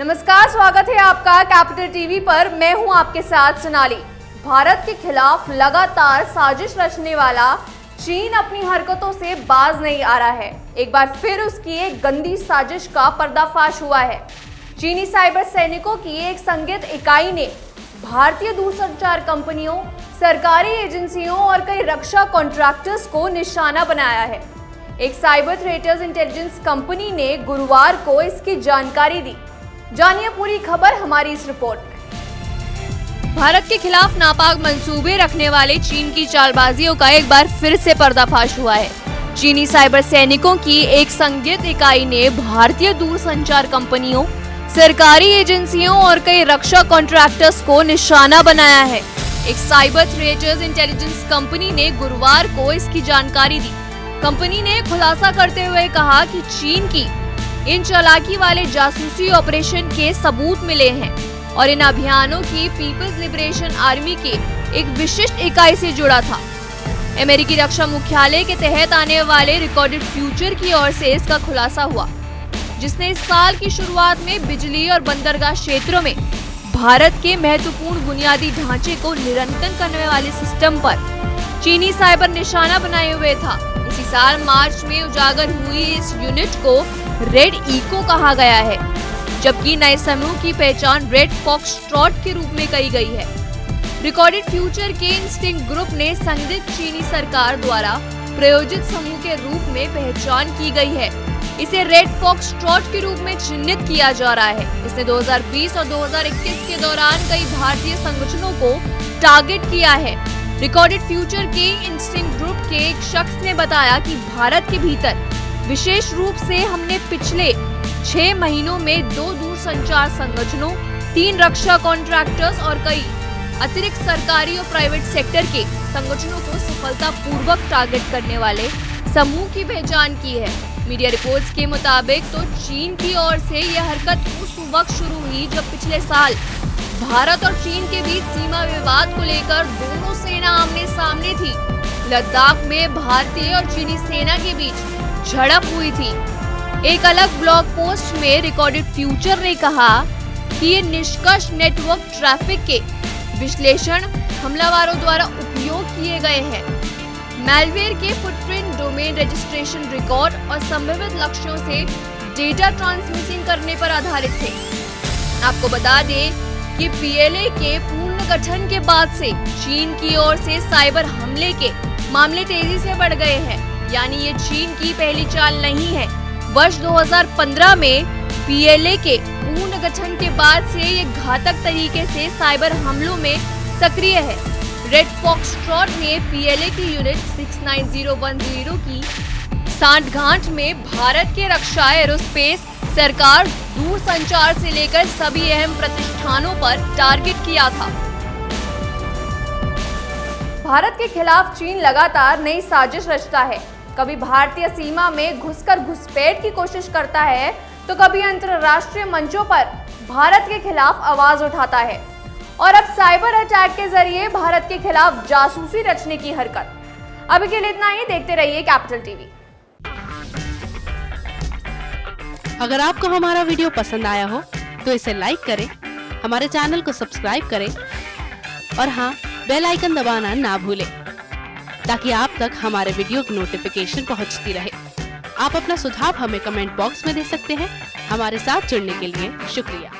नमस्कार, स्वागत है आपका कैपिटल टीवी पर। मैं हूं आपके साथ सोनाली। भारत के खिलाफ लगातार साजिश रचने वाला चीन अपनी हरकतों से बाज नहीं आ रहा है। एक बार फिर उसकी एक गंदी साजिश का पर्दाफाश हुआ है। चीनी साइबर सैनिकों की एक संदिग्ध इकाई ने भारतीय दूरसंचार कंपनियों, सरकारी एजेंसियों और कई रक्षा कॉन्ट्रैक्टर्स को निशाना बनाया है। एक साइबर थ्रेटर्स इंटेलिजेंस कंपनी ने गुरुवार को इसकी जानकारी दी। जानिए पूरी खबर हमारी इस रिपोर्ट में। भारत के खिलाफ नापाक मंसूबे रखने वाले चीन की चालबाजियों का एक बार फिर से पर्दाफाश हुआ है। चीनी साइबर सैनिकों की एक संदिग्ध इकाई ने भारतीय दूरसंचार कंपनियों, सरकारी एजेंसियों और कई रक्षा कॉन्ट्रैक्टर्स को निशाना बनाया है। एक साइबर थ्रेटर्स इंटेलिजेंस कंपनी ने गुरुवार को इसकी जानकारी दी। कंपनी ने खुलासा करते हुए कहा कि चीन की इन चालाकी वाले जासूसी ऑपरेशन के सबूत मिले हैं और इन अभियानों की पीपल्स लिबरेशन आर्मी के एक विशिष्ट इकाई से जुड़ा था। अमेरिकी रक्षा मुख्यालय के तहत आने वाले रिकॉर्डेड फ्यूचर की ओर से इसका खुलासा हुआ, जिसने इस साल की शुरुआत में बिजली और बंदरगाह क्षेत्रों में भारत के महत्वपूर्ण बुनियादी ढांचे को नियंत्रण करने वाले सिस्टम पर चीनी साइबर निशाना बनाए हुए था। इसी साल मार्च में उजागर हुई इस यूनिट को रेड इको कहा गया है, जबकि नए समूह की पहचान रेड फॉक्सट्रॉट के रूप में की गई है। रिकॉर्डेड फ्यूचर के इंस्टिंक्ट ग्रुप ने संदिग्ध चीनी सरकार द्वारा प्रायोजित समूह के रूप में पहचान की गई है। इसे रेड फॉक्सट्रॉट के रूप में चिन्हित किया जा रहा है। इसने 2020 और 2021 के दौरान कई भारतीय संगठनों को टारगेट किया है। रिकॉर्डेड फ्यूचर के इंस्टिंक्ट ग्रुप के एक शख्स ने बताया कि भारत के भीतर विशेष रूप से हमने पिछले 6 महीनों में 2 दूरसंचार संगठनों, 3 रक्षा कॉन्ट्रैक्टर्स और कई अतिरिक्त सरकारी और प्राइवेट सेक्टर के संगठनों को सफलतापूर्वक टारगेट करने वाले समूह की पहचान की है। मीडिया रिपोर्ट्स के मुताबिक तो चीन की ओर से यह हरकत उस वक्त शुरू हुई जब पिछले साल भारत और चीन के बीच सीमा विवाद को लेकर दोनों सेना आमने सामने थी। लद्दाख में भारतीय और चीनी सेना के बीच झड़प हुई थी। एक अलग ब्लॉग पोस्ट में रिकॉर्डेड फ्यूचर ने कहा कि ये निष्कर्ष नेटवर्क ट्रैफिक के विश्लेषण हमलावरों द्वारा उपयोग किए गए हैं, मैलवेयर के फुटप्रिंट, डोमेन रजिस्ट्रेशन रिकॉर्ड और संभावित लक्ष्यों से डेटा ट्रांसमिशन करने पर आधारित थे। आपको बता दें कि पीएलए के पुनर्गठन के बाद से चीन की ओर से साइबर हमले के मामले तेजी से बढ़ गए हैं। यानी ये चीन की पहली चाल नहीं है। वर्ष 2015 में पीएलए के पुनर्गठन के बाद से ये घातक तरीके से साइबर हमलों में सक्रिय है। रेड फॉक्सट्रॉट ने पीएलए की यूनिट 69010 की सांठगांठ में भारत के रक्षा, एरोस्पेस, सरकार, दूरसंचार से लेकर सभी अहम प्रतिष्ठानों पर टारगेट किया था। भारत के खिलाफ चीन लगातार नई साजिश रचता है। कभी भारतीय सीमा में घुसकर घुसपैठ की कोशिश करता है, तो कभी अंतर्राष्ट्रीय मंचों पर भारत के खिलाफ आवाज उठाता है और अब साइबर अटैक के जरिए भारत के खिलाफ जासूसी रचने की हरकत। अभी के लिए इतना ही। देखते रहिए कैपिटल टीवी। अगर आपको हमारा वीडियो पसंद आया हो तो इसे लाइक करें, हमारे चैनल को सब्सक्राइब करें और हाँ, बेल आइकन दबाना ना भूलें ताकि आप तक हमारे वीडियो की नोटिफिकेशन पहुंचती रहे। आप अपना सुझाव हमें कमेंट बॉक्स में दे सकते हैं। हमारे साथ जुड़ने के लिए शुक्रिया।